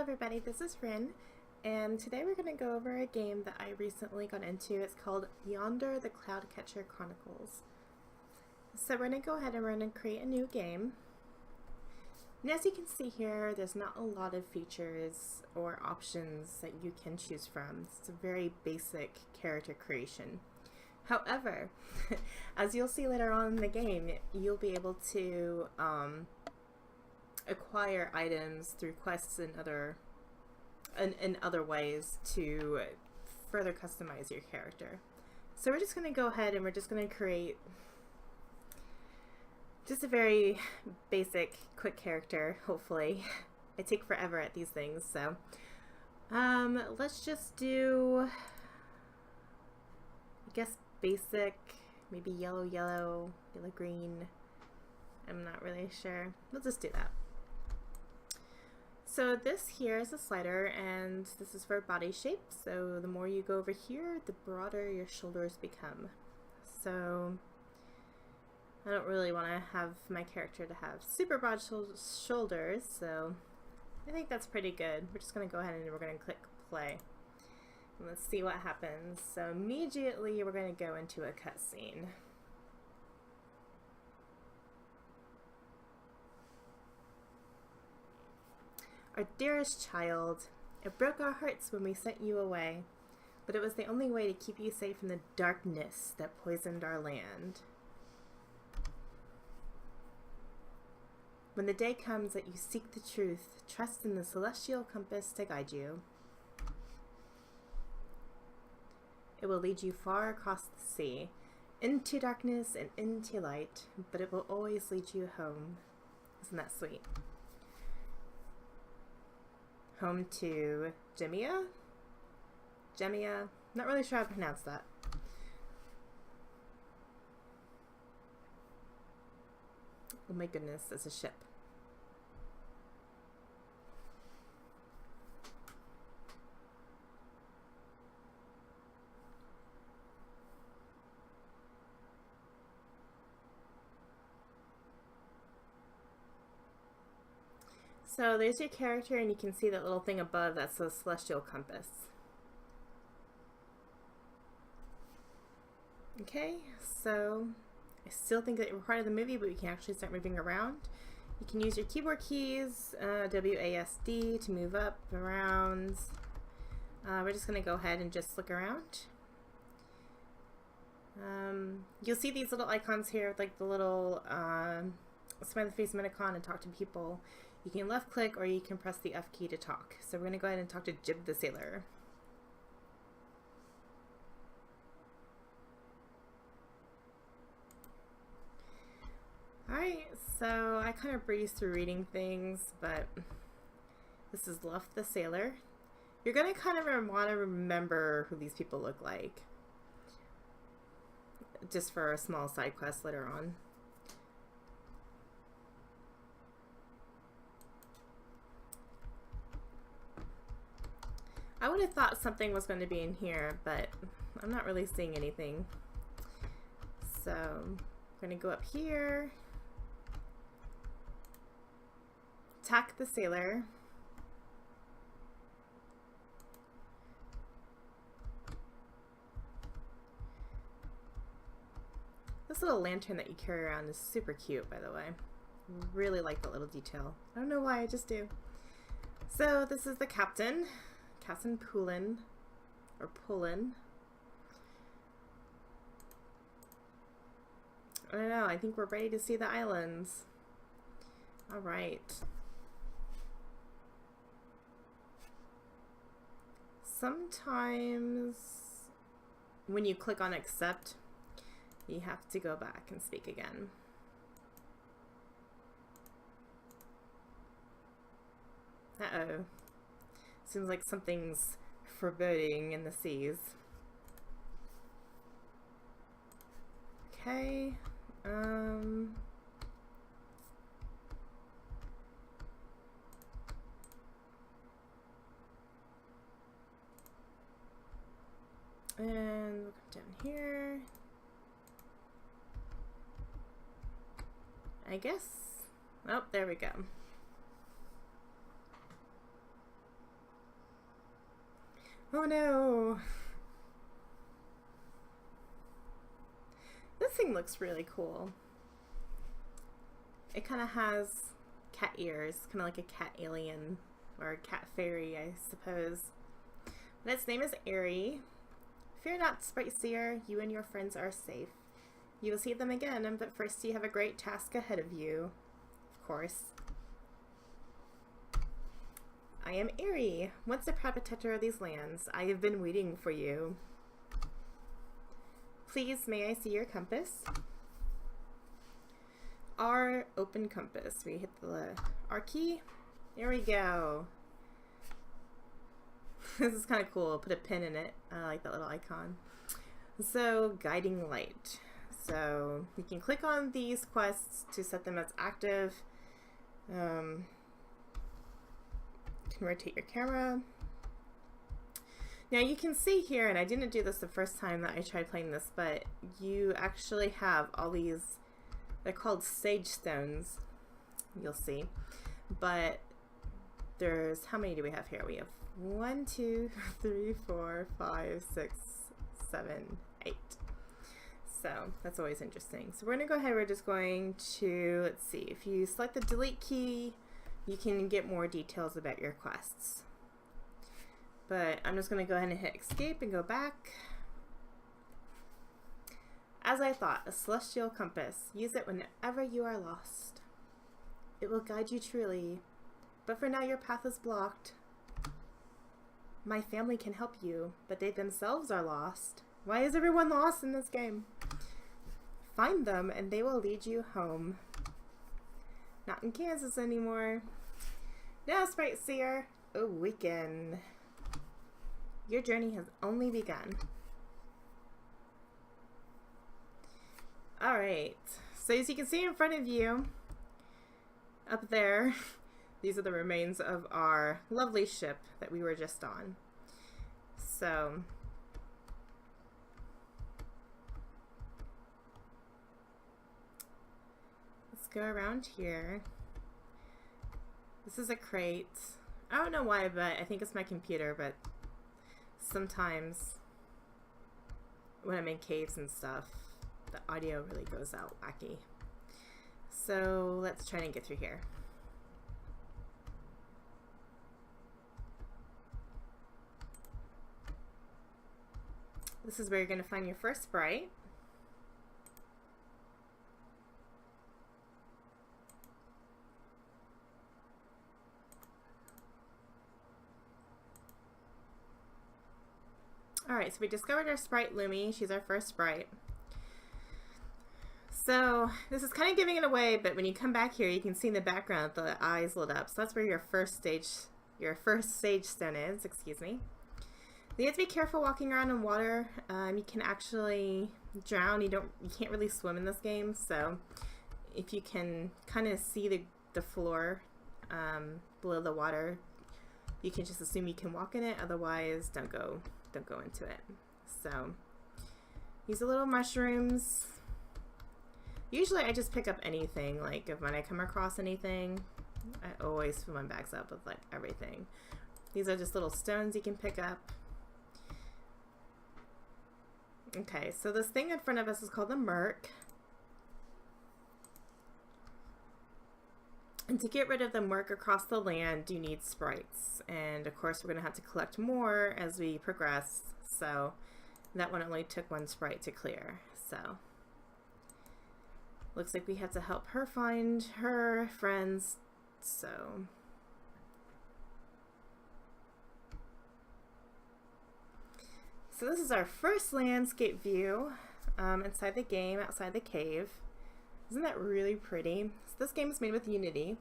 everybody, this is Rin, and today we're going to go over a game that I recently got into. It's called Yonder, the Cloudcatcher Chronicles. So we're going to go ahead and we're going to create a new game. And as you can see here, there's not a lot of features or options that you can choose from. It's a very basic character creation. However, as you'll see later on in the game, you'll be able to acquire items through quests and other ways to further customize your character. So we're just going to go ahead and we're just going to create just a very basic, quick character, hopefully. I take forever at these things, so let's just do, I guess, basic, maybe yellow, green. I'm not really sure. We'll just do that. So this here is a slider, and this is for body shape. So the more you go over here, the broader your shoulders become. So I don't really want to have my character to have super broad shoulders, so I think that's pretty good. We're just going to go ahead and we're going to click play. And let's see what happens. So immediately we're going to go into a cutscene. Our dearest child, it broke our hearts when we sent you away, but it was the only way to keep you safe from the darkness that poisoned our land. When the day comes that you seek the truth, trust in the celestial compass to guide you. It will lead you far across the sea, into darkness and into light, but it will always lead you home. Isn't that sweet? Home to Gemia? Not really sure how to pronounce that. Oh my goodness, it's a ship. So there's your character, and you can see that little thing above that's the celestial compass. Okay, so I still think that we're part of the movie, but we can actually start moving around. You can use your keyboard keys, WASD to move up, around. We're just going to go ahead and just look around. You'll see these little icons here, like the little smiley face emoticon and talk to people. You can left click or you can press the F key to talk. So we're going to go ahead and talk to Jib the Sailor. Alright, so I kind of breezed through reading things, but this is Luff the Sailor. You're going to kind of want to remember who these people look like, just for a small side quest later on. I would have thought something was going to be in here, but I'm not really seeing anything. So I'm going to go up here, attack the sailor. This little lantern that you carry around is super cute, by the way. Really like that little detail. I don't know why, I just do. So this is the captain. Captain Poulin, or Pullin. I don't know, I think we're ready to see the islands. Alright. Sometimes when you click on accept, you have to go back and speak again. Uh-oh. Seems like something's foreboding in the seas. Okay. And we'll come down here. I guess. Oh, there we go. Oh no! This thing looks really cool. It kind of has cat ears, kind of like a cat alien or a cat fairy, I suppose. But its name is Airy. Fear not, Sprite Seer, you and your friends are safe. You will see them again, but first you have a great task ahead of you. Of course. I am Airy, once the proud protector of these lands. I have been waiting for you. Please, may I see your compass? R, open compass. We hit the R key. There we go. This is kind of cool. Put a pin in it. I like that little icon. So, guiding light. So, you can click on these quests to set them as active. You can rotate your camera. Now you can see here, and I didn't do this the first time that I tried playing this, but you actually have all these, they're called sage stones, you'll see. But there's, how many do we have here? We have 1, 2, 3, 4, 5, 6, 7, 8. So that's always interesting. So we're going to go ahead, we're just going to, let's see, if you select the delete key, you can get more details about your quests. But I'm just going to go ahead and hit escape and go back. As I thought, a celestial compass. Use it whenever you are lost. It will guide you truly, but for now your path is blocked. My family can help you, but they themselves are lost. Why is everyone lost in this game? Find them and they will lead you home. Not in Kansas anymore. Now, Sprite Seer, awaken. Your journey has only begun. Alright, so as you can see in front of you, up there, these are the remains of our lovely ship that we were just on. So, let's go around here. This is a crate. I don't know why, but I think it's my computer, but sometimes when I'm in caves and stuff, the audio really goes out wacky. So let's try and get through here. This is where you're going to find your first sprite. Alright, so we discovered our sprite Lumi. She's our first sprite. So this is kind of giving it away, but when you come back here, you can see in the background the eyes lit up. So that's where your first sage stone is, excuse me. You have to be careful walking around in water. You can actually drown. You can't really swim in this game, so if you can kind of see the floor below the water, you can just assume you can walk in it. Otherwise, don't go into it. So use the little mushrooms. Usually I just pick up anything, like if when I come across anything, I always fill my bags up with like everything. These are just little stones you can pick up. Okay, so this thing in front of us is called the Merc. And to get rid of the Merc across the land, you need sprites. And of course, we're going to have to collect more as we progress. So that one only took 1 sprite to clear. So looks like we have to help her find her friends. So this is our first landscape view inside the game, outside the cave. Isn't that really pretty? So this game is made with Unity,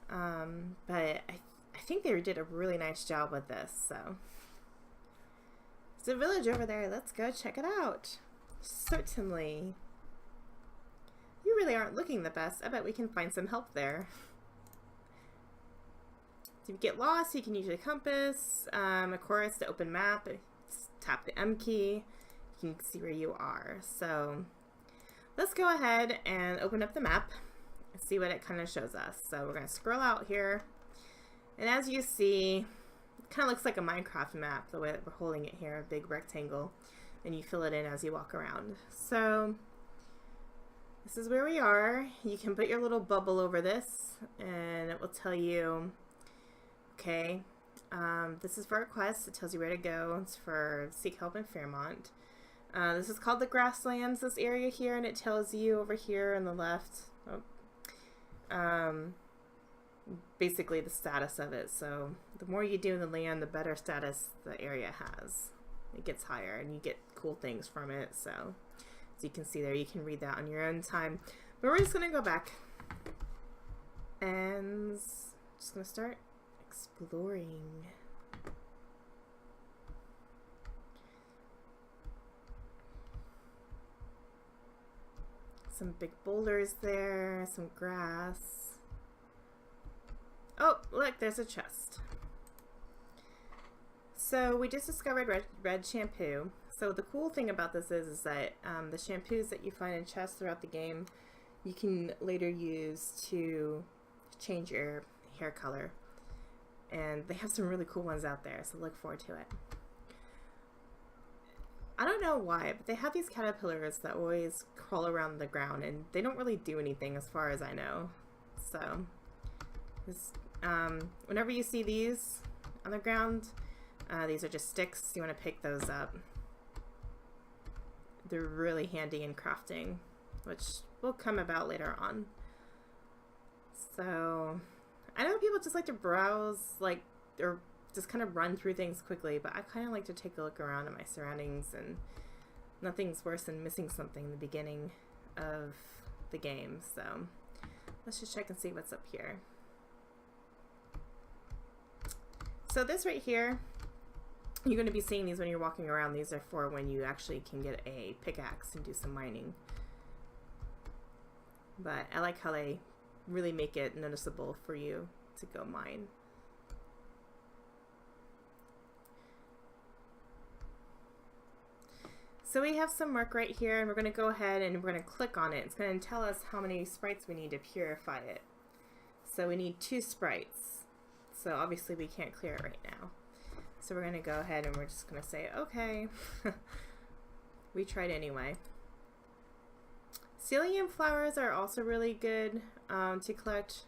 but I think they did a really nice job with this. So there's a village over there. Let's go check it out. Certainly. You really aren't looking the best. I bet we can find some help there. So if you get lost, you can use your compass. Of course, the open map. Tap the M key, you can see where you are. So let's go ahead and open up the map and see what it kind of shows us. So we're going to scroll out here, and as you see, kind of looks like a Minecraft map, the way that we're holding it here, a big rectangle, and you fill it in as you walk around. So this is where we are. You can put your little bubble over this, and it will tell you, okay, this is for a quest. It tells you where to go. It's for Seek Help in Fairmont. This is called the Grasslands, this area here, and it tells you over here on the left, basically the status of it. So the more you do in the land, the better status the area has. It gets higher, and you get cool things from it. So as you can see there, you can read that on your own time. But we're just going to go back and just going to start exploring. Some big boulders there, some grass. Oh, look, there's a chest. So we just discovered red shampoo. So the cool thing about this is that the shampoos that you find in chests throughout the game, you can later use to change your hair color. And they have some really cool ones out there, so look forward to it. I don't know why, but they have these caterpillars that always crawl around the ground, and they don't really do anything as far as I know. So, whenever you see these on the ground, these are just sticks. You want to pick those up. They're really handy in crafting, which will come about later on. So, I know people just like to browse, like, or just kind of run through things quickly, but I kind of like to take a look around at my surroundings, and nothing's worse than missing something in the beginning of the game. So let's just check and see what's up here. So this right here, you're going to be seeing these when you're walking around. These are for when you actually can get a pickaxe and do some mining. But I like how they really make it noticeable for you to go mine. So we have some work right here, and we're going to go ahead and we're going to click on it. It's going to tell us how many sprites we need to purify it. So we need 2 sprites. So obviously we can't clear it right now. So we're going to go ahead and we're just going to say, okay. We tried anyway. Psyllium flowers are also really good to collect.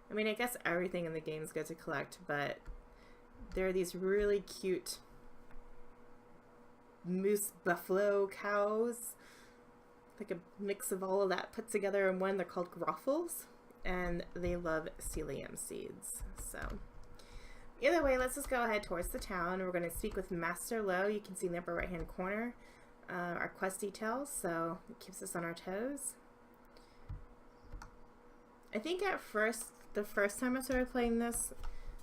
I mean, I guess everything in the game is good to collect, but there are these really cute moose buffalo cows, like a mix of all of that put together in one. They're called Groffles, and they love psyllium seeds. So either way, let's just go ahead towards the town. We're going to speak with Master Lowe. You can see in the upper right hand corner our quest details, so it keeps us on our toes. I think at first, the first time I started playing this,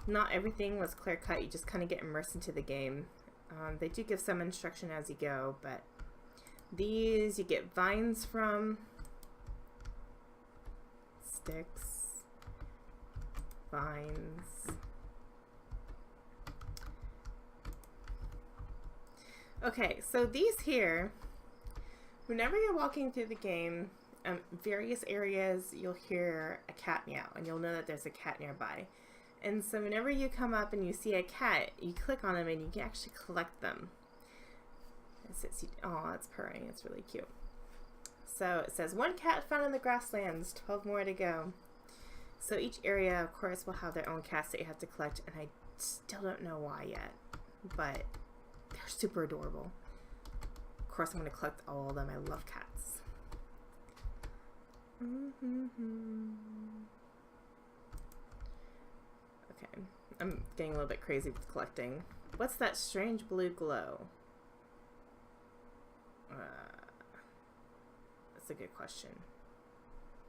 not everything was clear cut. You just kind of get immersed into the game. They do give some instruction as you go, but these you get vines from, sticks, vines. Okay, so these here, whenever you're walking through the game, various areas you'll hear a cat meow, and you'll know that there's a cat nearby. And so whenever you come up and you see a cat, you click on them and you can actually collect them. Oh, it's purring. It's really cute. So it says, 1 cat found in the grasslands, 12 more to go. So each area, of course, will have their own cats that you have to collect, and I still don't know why yet, but they're super adorable. Of course, I'm going to collect all of them. I love cats. Okay, I'm getting a little bit crazy with collecting. What's that strange blue glow? That's a good question.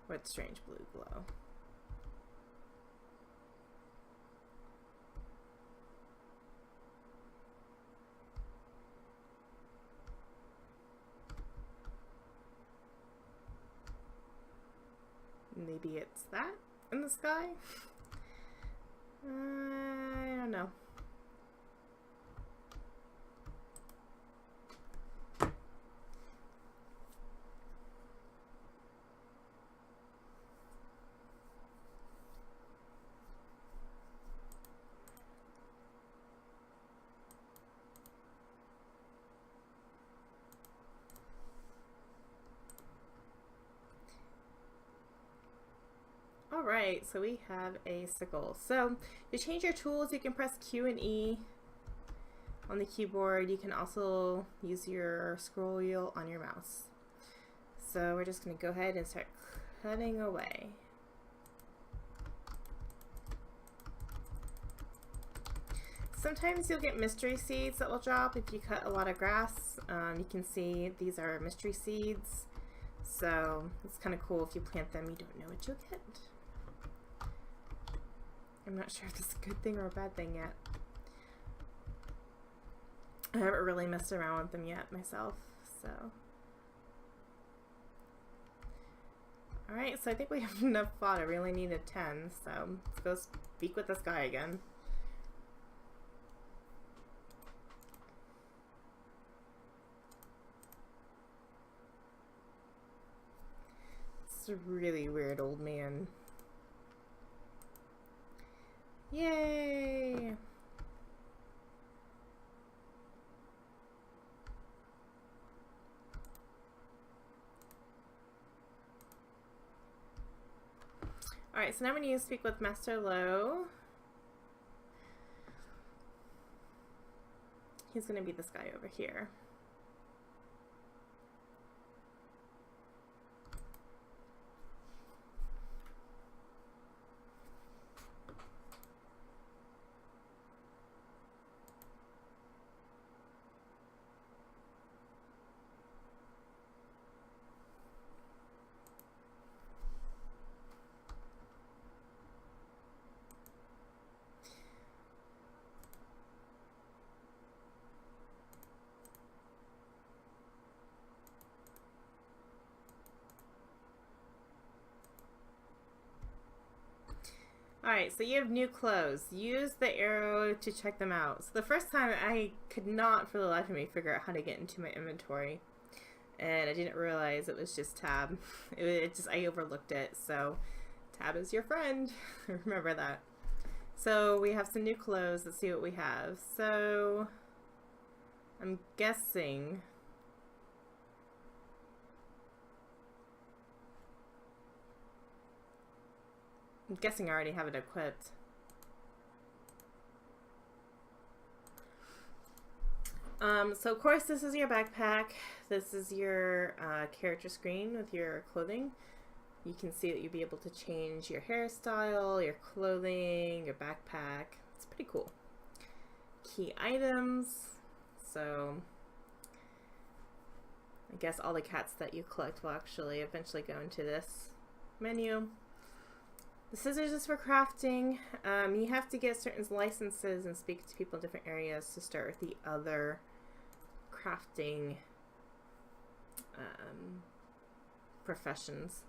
What strange blue glow? Maybe it's that in the sky? I don't know. Alright, so we have a sickle. So to change your tools, you can press Q and E on the keyboard. You can also use your scroll wheel on your mouse. So we're just going to go ahead and start cutting away. Sometimes you'll get mystery seeds that will drop if you cut a lot of grass. You can see these are mystery seeds. So it's kind of cool if you plant them, you don't know what you'll get. I'm not sure if this is a good thing or a bad thing yet. I haven't really messed around with them yet myself, so. Alright, so I think we have enough fodder. We only needed 10, so let's go speak with this guy again. It's a really weird old man. Yay! Alright, so now we need to speak with Master Lowe. He's going to be this guy over here. Alright, so you have new clothes. Use the arrow to check them out. So the first time I could not for the life of me figure out how to get into my inventory. And I didn't realize it was just tab. I overlooked it. So tab is your friend. Remember that. So we have some new clothes. Let's see what we have. So I'm guessing I already have it equipped. So of course this is your backpack. This is your character screen with your clothing. You can see that you'll be able to change your hairstyle, your clothing, your backpack. It's pretty cool. Key items. So I guess all the cats that you collect will actually eventually go into this menu. The scissors is for crafting. You have to get certain licenses and speak to people in different areas to start with the other crafting professions.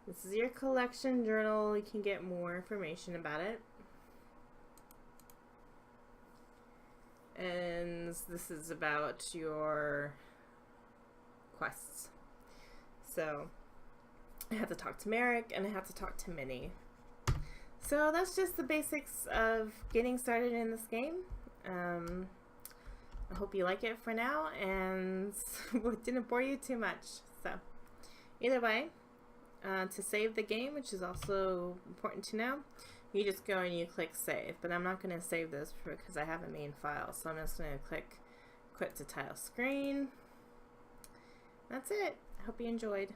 This is your collection journal. You can get more information about it. And this is about your quests. So I have to talk to Merrick and I have to talk to Minnie. So that's just the basics of getting started in this game. I hope you like it for now and it didn't bore you too much. So either way, to save the game, which is also important to know, you just go and you click save. But I'm not going to save this because I have a main file. So I'm just going to click quit to tile screen. That's it. I hope you enjoyed.